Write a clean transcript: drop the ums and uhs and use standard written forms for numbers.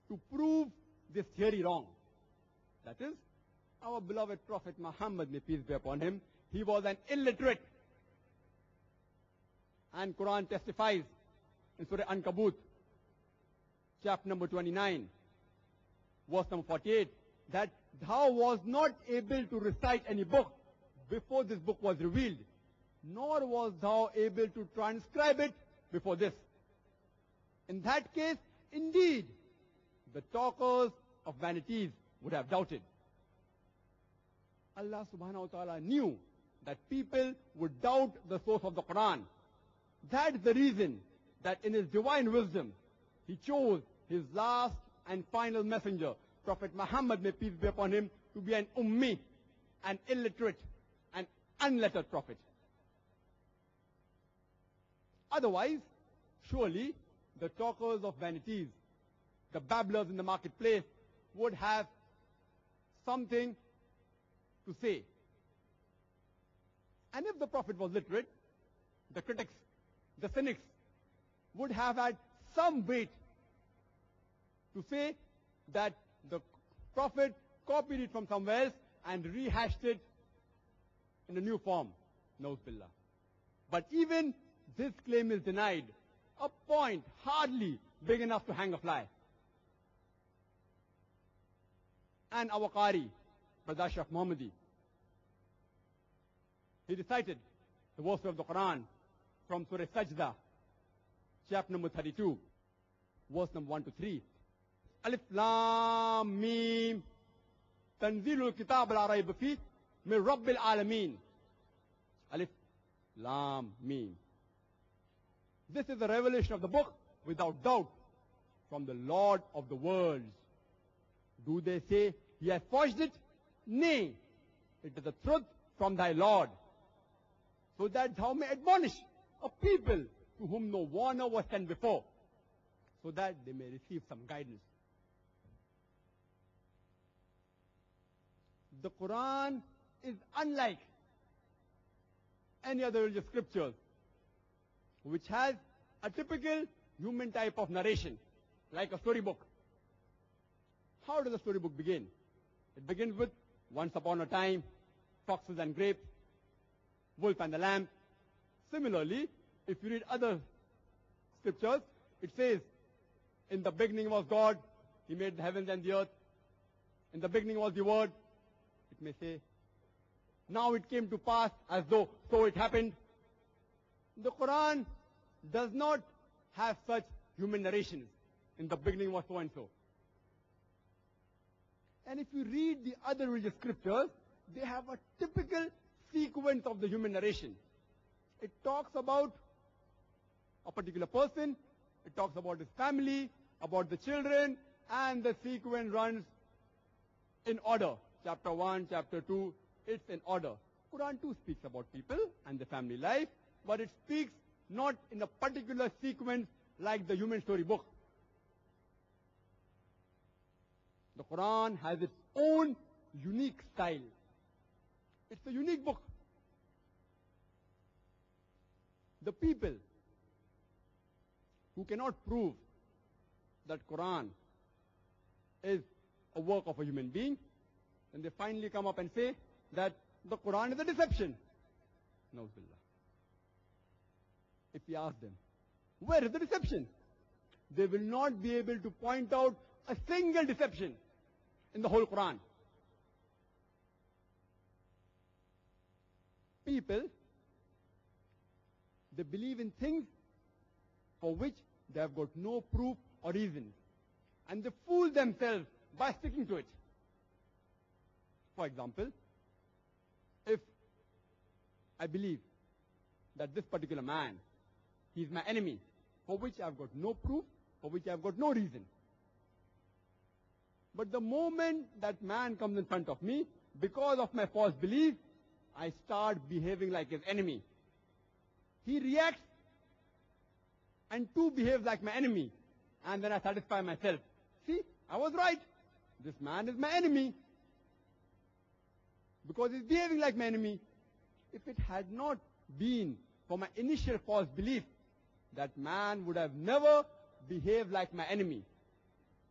to prove this theory wrong. That is, our beloved Prophet Muhammad, may peace be upon him, he was an illiterate. And Quran testifies in Surah Ankabut, chapter number 29, verse number 48, that thou was not able to recite any book before this book was revealed, nor was thou able to transcribe it before this. In that case, indeed, the talkers of vanities would have doubted. Allah subhanahu wa ta'ala knew that people would doubt the source of the Quran. That is the reason that in his divine wisdom, he chose his last and final messenger, Prophet Muhammad, may peace be upon him, to be an ummi, an illiterate, an unlettered prophet. Otherwise, surely the talkers of vanities, the babblers in the marketplace, would have something to say. And if the prophet was literate, the critics, the cynics, would have had some weight to say that the prophet copied it from somewhere else and rehashed it in a new form. Nauz billah. But even this claim is denied. A point hardly big enough to hang a fly. And our Qari, Brother Ashraf Muhammadi, he recited the verse of the Quran from Surah Sajda, chapter number 32, verse number 1 to 3. Alif Lam Mim Tanzilul Kitab la Rayba Fi min Rabbil Alameen. Alif Lam Mim. This is the revelation of the book without doubt from the Lord of the worlds. Do they say he has forged it? Nay, it is the truth from thy Lord, so that thou may admonish a people to whom no warner was sent before, so that they may receive some guidance. The Quran is unlike any other religious scriptures, which has a typical human type of narration, like a storybook. How does a storybook begin? It begins with, once upon a time, foxes and grapes, wolf and the lamb. Similarly, if you read other scriptures, it says, in the beginning was God, he made the heavens and the earth. In the beginning was the word. It may say, now it came to pass as though so it happened. The Quran does not have such human narrations. In the beginning was so and so. And if you read the other religious scriptures, they have a typical sequence of the human narration. It talks about a particular person, it talks about his family, about the children, and the sequence runs in order. Chapter 1, chapter 2, it's in order. Quran too speaks about people and the family life, but it speaks not in a particular sequence like the human story book. The Quran has its own unique style. It's a unique book. The people who cannot prove that Quran is a work of a human being, and they finally come up and say that the Quran is a deception. Nauz billah. If we ask them, where is the deception? They will not be able to point out a single deception in the whole Quran. People, they believe in things for which they have got no proof or reason, and they fool themselves by sticking to it. For example, if I believe that this particular man, he is my enemy, for which I have got no proof, for which I have got no reason. But the moment that man comes in front of me, because of my false belief, I start behaving like his enemy. He reacts and too behaves like my enemy. And then I satisfy myself. See, I was right. This man is my enemy. Because he's behaving like my enemy. If it had not been for my initial false belief, that man would have never behaved like my enemy.